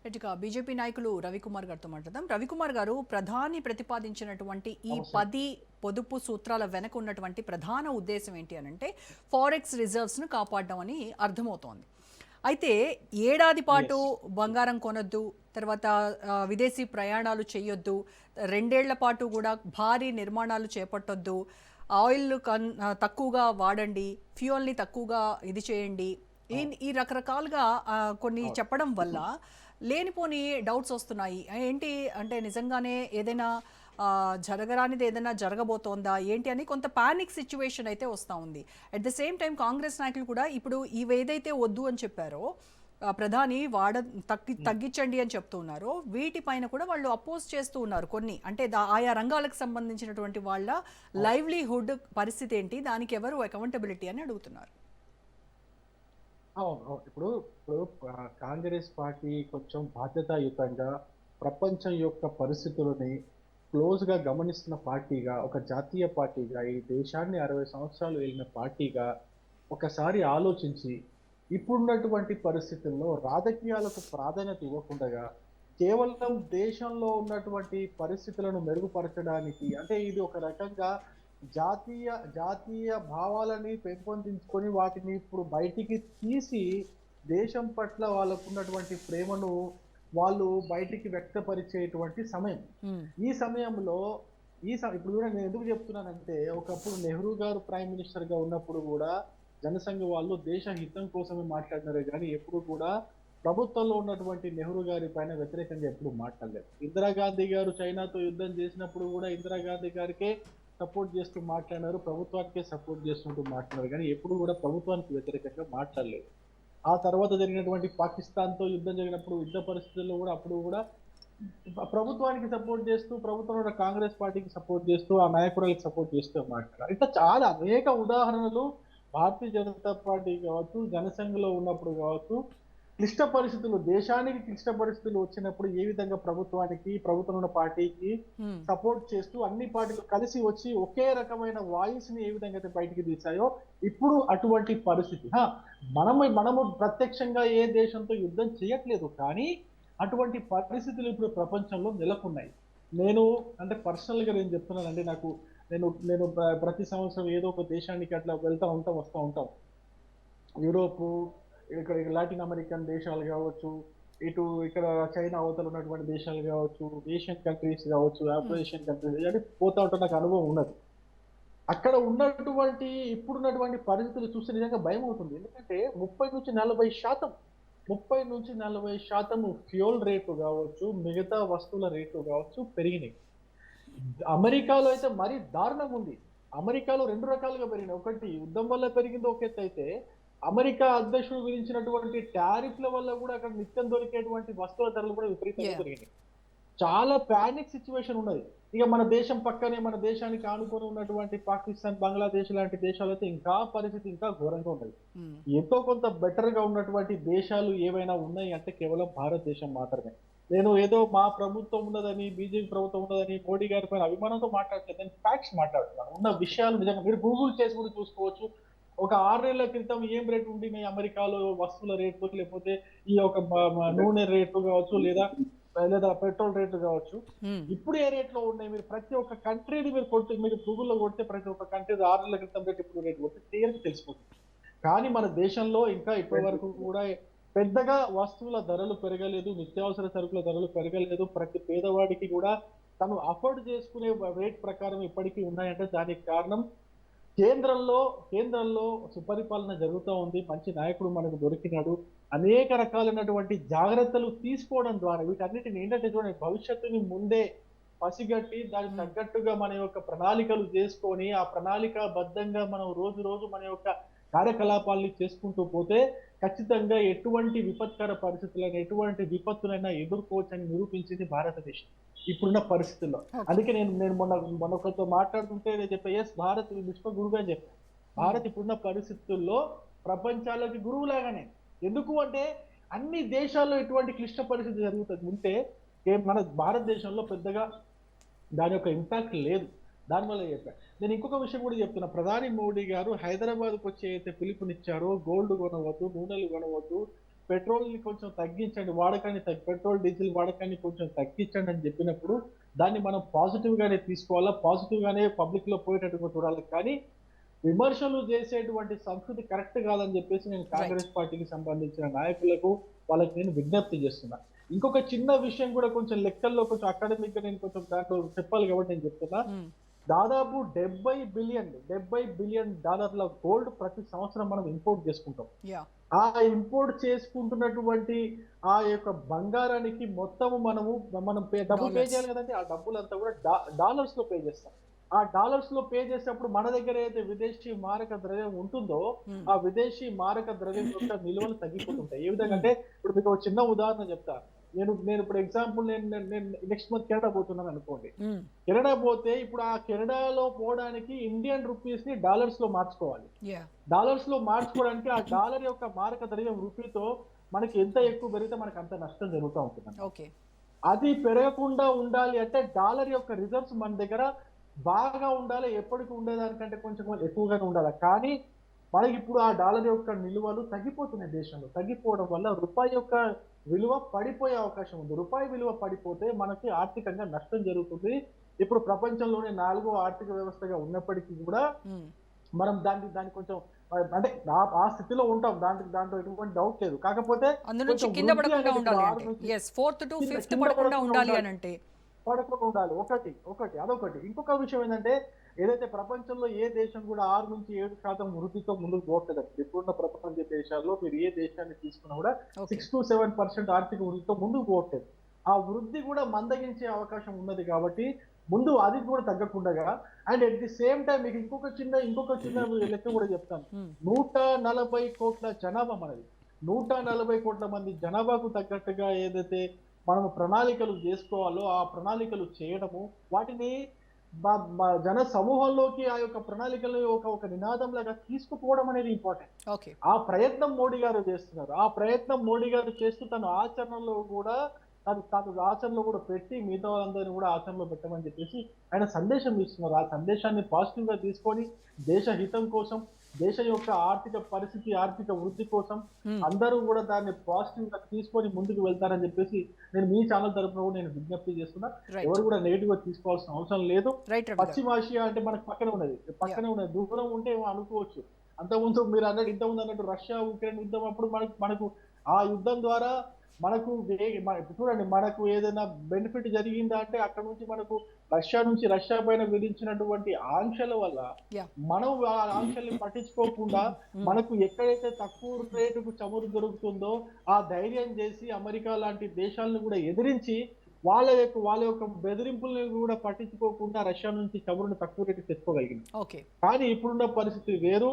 ఇటుక బీజేపీ నాయకులు రవికుమార్ గారితో మాట్లాడదాం. రవికుమార్ గారు, ప్రధాని ప్రతిపాదించినటువంటి ఈ 10 పొదుపు సూత్రాల వెనక ఉన్నటువంటి ప్రధాన ఉద్దేశం ఏంటి అనంటే ఫారెక్స్ రిజర్వ్స్ను కాపాడడం అని అర్థమవుతోంది. అయితే ఏడాది పాటు బంగారం కొనొద్దు, తర్వాత విదేశీ ప్రయాణాలు చేయొద్దు, 2 ఏళ్ల పాటు కూడా భారీ నిర్మాణాలు చేపట్టొద్దు, ఆయిల్ తక్కువగా వాడండి, ఫ్యూయల్ని తక్కువగా ఇది చేయండి, ఈ రకరకాలుగా కొన్ని చెప్పడం వల్ల లేనిపోని డౌట్స్ వస్తున్నాయి. ఏంటి అంటే నిజంగానే ఏదైనా జరగరానిది ఏదైనా జరగబోతోందా ఏంటి అని కొంత పానిక్ సిచ్యువేషన్ అయితే వస్తూ ఉంది. At the same time Congress నాయకులు కూడా ఇప్పుడు ఇవేదైతే వద్దు అని చెప్పారో ప్రధాని తగ్గించండి అని చెప్తూ ఉన్నారో వీటిపైన కూడా వాళ్ళు అపోజ్ చేస్తూ ఉన్నారు. కొన్ని అంటే ఆయా రంగాలకు సంబంధించినటువంటి వాళ్ళ లైవ్లీహుడ్ పరిస్థితి ఏంటి, దానికి ఎవరు అకౌంటబిలిటీ అని అడుగుతున్నారు. అవును. ఇప్పుడు ఇప్పుడు కాంగ్రెస్ పార్టీ కొంచెం బాధ్యతాయుతంగా ప్రపంచం యొక్క పరిస్థితులని క్లోజ్గా గమనిస్తున్న పార్టీగా, ఒక జాతీయ పార్టీగా, ఈ దేశాన్ని 60 సంవత్సరాలు వెళ్ళిన పార్టీగా ఒకసారి ఆలోచించి ఇప్పుడున్నటువంటి పరిస్థితుల్లో రాజకీయాలకు ప్రాధాన్యత ఇవ్వకుండా కేవలం దేశంలో ఉన్నటువంటి పరిస్థితులను మెరుగుపరచడానికి, అంటే ఇది ఒక రకంగా జాతీయ జాతీయ భావాలని పెంపొందించుకొని వాటిని ఇప్పుడు బయటికి తీసి దేశం పట్ల వాళ్ళకున్నటువంటి ప్రేమను వాళ్ళు బయటికి వ్యక్తపరిచేటువంటి సమయం. ఈ సమయంలో ఇప్పుడు కూడా నేను ఎందుకు చెప్తున్నానంటే, ఒకప్పుడు నెహ్రూ గారు ప్రైమ్ మినిస్టర్ గా ఉన్నప్పుడు కూడా జనసంఘ వాళ్ళు దేశ హితం కోసమే మాట్లాడినారే కానీ ఎప్పుడు కూడా ప్రభుత్వంలో ఉన్నటువంటి నెహ్రూ గారి పైన వ్యతిరేకంగా ఎప్పుడు మాట్లాడలేదు. ఇందిరాగాంధీ గారు చైనాతో యుద్ధం చేసినప్పుడు కూడా ఇందిరాగాంధీ గారికే సపోర్ట్ చేస్తూ మాట్లాడారు, ప్రభుత్వానికే సపోర్ట్ చేస్తుంటూ మాట్లాడారు, కానీ ఎప్పుడు కూడా ప్రభుత్వానికి వ్యతిరేకంగా మాట్లాడలేదు. ఆ తర్వాత జరిగినటువంటి పాకిస్తాన్తో యుద్ధం జరిగినప్పుడు యుద్ధ పరిస్థితుల్లో కూడా అప్పుడు కూడా ప్రభుత్వానికి సపోర్ట్ చేస్తూ, ప్రభుత్వంలో కాంగ్రెస్ పార్టీకి సపోర్ట్ చేస్తూ, ఆ నాయకురాలకు సపోర్ట్ చేస్తూ మాట్లాడారు. ఇట్లా చాలా అనేక ఉదాహరణలు భారతీయ జనతా పార్టీ కావచ్చు, జనసంఘలో ఉన్నప్పుడు కావచ్చు, క్లిష్ట పరిస్థితులు, దేశానికి క్లిష్ట పరిస్థితులు వచ్చినప్పుడు ఏ విధంగా ప్రభుత్వంలో పార్టీకి సపోర్ట్ చేస్తూ అన్ని పార్టీలు కలిసి వచ్చి ఒకే రకమైన వాయిస్ ని ఏ విధంగా అయితే బయటికి తీసాయో ఇప్పుడు అటువంటి పరిస్థితి. మనము ప్రత్యక్షంగా ఏ దేశంతో యుద్ధం చేయట్లేదు, కానీ అటువంటి పరిస్థితులు ఇప్పుడు ప్రపంచంలో నెలకొన్నాయి. నేను అంటే పర్సనల్ గా నేను చెప్తున్నానండి, నేను ప్రతి సంవత్సరం ఏదో ఒక దేశానికి అట్లా వస్తూ ఉంటాం. యూరోపు, ఇక్కడ లాటిన్ అమెరికన్ దేశాలు కావచ్చు, ఇక్కడ చైనా అవతల ఉన్నటువంటి దేశాలు కావచ్చు, ఏషియన్ కంట్రీస్ కావచ్చు, ఆఫ్రికేషన్ కంట్రీస్ అంటే పోతా ఉంటే నాకు అనుభవం ఉన్నది. అక్కడ ఉన్నటువంటి ఇప్పుడున్నటువంటి పరిస్థితులు చూస్తే నిజంగా భయం అవుతుంది. ఎందుకంటే 30 నుంచి 40% ఫ్యూయల్ రేటు కావచ్చు, మిగతా వస్తువుల రేటు కావచ్చు పెరిగినాయి. అమెరికాలో అయితే మరీ దారుణంగా ఉంది. అమెరికాలో 2 రకాలుగా పెరిగినాయి. ఒకటి యుద్ధం వల్ల పెరిగింది ఒక ఎత్తు అయితే, అమెరికా అధ్యక్షుడు విధించినటువంటి టారిఫ్ల వల్ల కూడా అక్కడ నిత్యం దొరికేటువంటి వస్తువుల ధరలు కూడా విపరీతంగా పెరిగినాయి. చాలా పానిక్ సిచ్యువేషన్ ఉన్నది. ఇక మన దేశం పక్కనే, మన దేశానికి ఆనుకొని ఉన్నటువంటి పాకిస్తాన్, బంగ్లాదేశ్ లాంటి దేశాలైతే ఇంకా పరిస్థితి ఇంకా ఘోరంగా ఉన్నది. ఎంతో కొంత బెటర్ గా ఉన్నటువంటి దేశాలు ఏవైనా ఉన్నాయి అంటే కేవలం భారతదేశం మాత్రమే. నేను ఏదో మా ప్రభుత్వం ఉన్నదని, బీజేపీ ప్రభుత్వం ఉన్నదని, మోడీ గారి పైన అభిమానంతో మాట్లాడలేదు, నేను ఫ్యాక్ట్స్ మాట్లాడుతున్నాను. ఉన్న విషయాలు నిజంగా మీరు గూగుల్ చేసి కూడా చూసుకోవచ్చు. ఒక 6 నెలల క్రితం ఏం రేటు ఉండినాయి అమెరికాలో వస్తువుల రేట్లు, లేకపోతే ఈ యొక్క నూనె రేట్లు కావచ్చు, లేదా పెట్రోల్ రేట్లు కావచ్చు, ఇప్పుడు ఏ రేట్లో ఉన్నాయి, మీరు ప్రతి ఒక్క కంట్రీని మీరు గూగుల్లో కొడితే ప్రతి ఒక్క కంట్రీ 6 నెలల క్రితం రేటు ఇప్పుడు రేటు కొడితే క్లియర్గా తెలిసిపోతుంది. కానీ మన దేశంలో ఇంకా ఇప్పటి వరకు కూడా పెద్దగా వస్తువుల ధరలు పెరగలేదు, నిత్యావసర సరుకుల ధరలు పెరగలేదు. ప్రతి పేదవాడికి కూడా తను అఫోర్డ్ చేసుకునే రేట్ ప్రకారం ఇప్పటికీ ఉన్నాయంటే దానికి కారణం కేంద్రంలో సుపరిపాలన జరుగుతూ ఉంది, మంచి నాయకుడు మనకు దొరికినాడు, అనేక రకాలైనటువంటి జాగ్రత్తలు తీసుకోవడం ద్వారా వీటన్నిటిని ఏంటంటే చూడండి, భవిష్యత్తుని ముందే పసిగట్టి దానికి తగ్గట్టుగా మన యొక్క ప్రణాళికలు చేసుకొని ఆ ప్రణాళికాబద్ధంగా మనం రోజు మన యొక్క కార్యకలాపాలని చేసుకుంటూ పోతే ఖచ్చితంగా ఎటువంటి విపత్కర పరిస్థితులను, ఎటువంటి విపత్తులైనా ఎదుర్కోవచ్చని నిరూపించింది భారతదేశం ఇప్పుడున్న పరిస్థితుల్లో. అందుకే నేను మొన్న ఒకరితో మాట్లాడుతుంటే నేను చెప్పా, ఎస్ భారత్ విశ్వ గురువు అని చెప్పాను. భారత్ ఇప్పుడున్న పరిస్థితుల్లో ప్రపంచాలకి గురువు లాగానే. ఎందుకు అంటే అన్ని దేశాల్లో ఎటువంటి క్లిష్ట పరిస్థితి జరుగుతుంది ఉంటే మన భారతదేశంలో పెద్దగా దాని యొక్క ఇంపాక్ట్ లేదు. దానివల్ల చెప్పాను. నేను ఇంకొక విషయం కూడా చెప్తున్నా, ప్రధాని మోడీ గారు హైదరాబాద్కు వచ్చి అయితే పిలుపునిచ్చారో గోల్డ్ కొనవద్దు, నూనెలు కొనవద్దు, పెట్రోల్ ని కొంచెం తగ్గించండి, వాడకాన్ని పెట్రోల్ డీజిల్ వాడకాన్ని కొంచెం తగ్గించండి అని చెప్పినప్పుడు దాన్ని మనం పాజిటివ్ గానే తీసుకోవాలా, పాజిటివ్ గానే పబ్లిక్ లో పోయేటట్టుగా చూడాలి. కానీ విమర్శలు చేసేటువంటి సంస్కృతి కరెక్ట్ కాదని చెప్పేసి నేను రైట్. కాంగ్రెస్ పార్టీకి సంబంధించిన నాయకులకు వాళ్ళకి నేను విజ్ఞప్తి చేస్తున్నా. ఇంకొక చిన్న విషయం కూడా కొంచెం లెక్కల్లో కొంచెం అకాడమిక్ గా నేను కొంచెం దాంట్లో చెప్పాలి కాబట్టి నేను చెప్తున్నా. దాదాపు 70 బిలియన్ డాలర్ల గోల్డ్ ప్రతి సంవత్సరం మనం ఇంపోర్ట్ చేసుకుంటాం. యా. ఆ ఇంపోర్ట్ చేసుకుంటున్నటువంటి ఆ యొక్క బంగారానికి మొత్తము మనం డబ్బులు పే డాలర్స్. చేయాలి కదండి. ఆ డబ్బులంతా కూడా డాలర్స్ లో పే చేస్తాం. ఆ డాలర్స్ లో పే చేసేటప్పుడు మన దగ్గర ఏదైతే విదేశీ మారక ద్రవ్యం ఉంటుందో ఆ విదేశీ మారక ద్రవ్యం యొక్క నిల్వలు తగ్గిపోతుంటాయి. ఏ విధంగా అంటే ఇప్పుడు మీకు ఒక చిన్న ఉదాహరణ చెప్తా. నేను ఇప్పుడు ఎగ్జాంపుల్ నేను నెక్స్ట్ మంత్ కెనడా పోతున్నాను అనుకోండి. కెనడా పోతే ఇప్పుడు ఆ కెనడాలో పోవడానికి ఇండియన్ రూపీస్ ని డాలర్స్ లో మార్చుకోవాలి. యా. డాలర్స్ లో మార్చుకోవడానికి ఆ డాలర్ యొక్క మారక ద్రవ్యం రూపీతో మనకి ఎంత ఎక్కువ పెరిగితే మనకు అంత నష్టం జరుగుతూ ఉంటుంది. ఓకే. అది పెరగకుండా ఉండాలి అంటే డాలర్ యొక్క రిజర్వ్స్ మన దగ్గర బాగా ఉండాలి. ఎప్పటికి ఉండేదానికంటే కొంచెం ఎక్కువగానే ఉండాలి. కానీ మనకి ఇప్పుడు ఆ డాలర్ యొక్క నిల్వలు తగ్గిపోతున్నాయి దేశంలో. తగ్గిపోవడం వల్ల రూపాయి యొక్క విలువ పడిపోయే అవకాశం ఉంది. రూపాయి విలువ పడిపోతే మనకి ఆర్థికంగా నష్టం జరుగుతుంది. ఇప్పుడు ప్రపంచంలోనే 4వ ఆర్థిక వ్యవస్థగా ఉన్నప్పటికీ కూడా మనం దాన్ని కొంచెం అంటే ఆ స్థితిలో ఉంటాం. దాంట్లో ఎటువంటి డౌట్ లేదు. కాకపోతే అందు నుంచి కొంచెం కింద వృద్ధి పడకుండా అనేది ఉండాలి ఇప్పుడు అంటే 6 నుంచి ఎస్ 4th to కింద 5th కింద పడకుండా పడకుండా ఉండాలి ఉండాలి. అని అంటే పడకుండా ఉండాలి. అదొకటి. ఇంకొక విషయం ఏంటంటే ఏదైతే ప్రపంచంలో ఏ దేశం కూడా 6-7% వృద్ధితో ముందుకు పోవట్లేదండి. ఇప్పుడున్న ప్రపంచ దేశాల్లో మీరు ఏ దేశాన్ని తీసుకున్నా కూడా ఓకే. 6-7% ఆర్థిక వృద్ధితో ముందుకు పోవట్లేదు. ఆ వృద్ధి కూడా మందగించే అవకాశం ఉన్నది కాబట్టి ముందు అది కూడా తగ్గకుండా and at the same time మీకు ఇంకొక చిన్న లెక్క కూడా చెప్తాను. 140 కోట్ల జనాభా మనది. 140 కోట్ల మంది జనాభాకు తగ్గట్టుగా ఏదైతే మనం ప్రణాళికలు చేసుకోవాలో ఆ ప్రణాళికలు చేయడము వాటిని జన సమూహంలోకి ఆ యొక్క ప్రణాళికలు ఒక నినాదం లాగా తీసుకుపోవడం అనేది ఇంపార్టెంట్. ఓకే. ఆ ప్రయత్నం మోడీ గారు చేస్తున్నారు. ఆ ప్రయత్నం మోడీ గారు చేస్తూ తను ఆచరణలో కూడా పెట్టి మిగతా వాళ్ళందరినీ కూడా ఆచరణలో పెట్టమని చెప్పేసి ఆయన సందేశం ఇస్తున్నారు. ఆ సందేశాన్ని పాజిటివ్ గా తీసుకొని దేశ హితం కోసం, దేశం యొక్క ఆర్థిక పరిస్థితి, ఆర్థిక వృద్ధి కోసం అందరూ కూడా దాన్ని పాజిటివ్ గా తీసుకొని ముందుకు వెళ్తారని చెప్పేసి నేను మీ ఛానల్ తరపున కూడా నేను విజ్ఞప్తి చేస్తున్నా. రైట్. ఎవరు కూడా నెగిటివ్ గా తీసుకోవాల్సిన అవసరం లేదు. రైట్ రవి గారు. పశ్చిమ ఆసియా అంటే మనకు పక్కనే ఉన్నది. దూరం ఉంటే ఏమో అనుకోవచ్చు. ఇంతకుముందు అన్నట్టు రష్యా ఉక్రెయిన్ యుద్ధం అప్పుడు మనకు ఆ యుద్ధం ద్వారా మనకు చూడండి మనకు ఏదైనా బెనిఫిట్ జరిగిందా అంటే అక్కడ నుంచి మనకు రష్యా పైన విధించినటువంటి ఆంక్షల వల్ల యా. మనం ఆ ఆంక్షల్ని పట్టించుకోకుండా మనకు ఎక్కడైతే తక్కువ రేటుకు చమురు దొరుకుతుందో ఆ ధైర్యం చేసి అమెరికా లాంటి దేశాలను కూడా ఎదిరించి వాళ్ళ యొక్క బెదిరింపుల్ని కూడా పట్టించుకోకుండా రష్యా నుంచి చమురును తక్కువ రేటు తెచ్చుకోగలిగింది. ఓకే. కానీ ఇప్పుడున్న పరిస్థితి వేరు.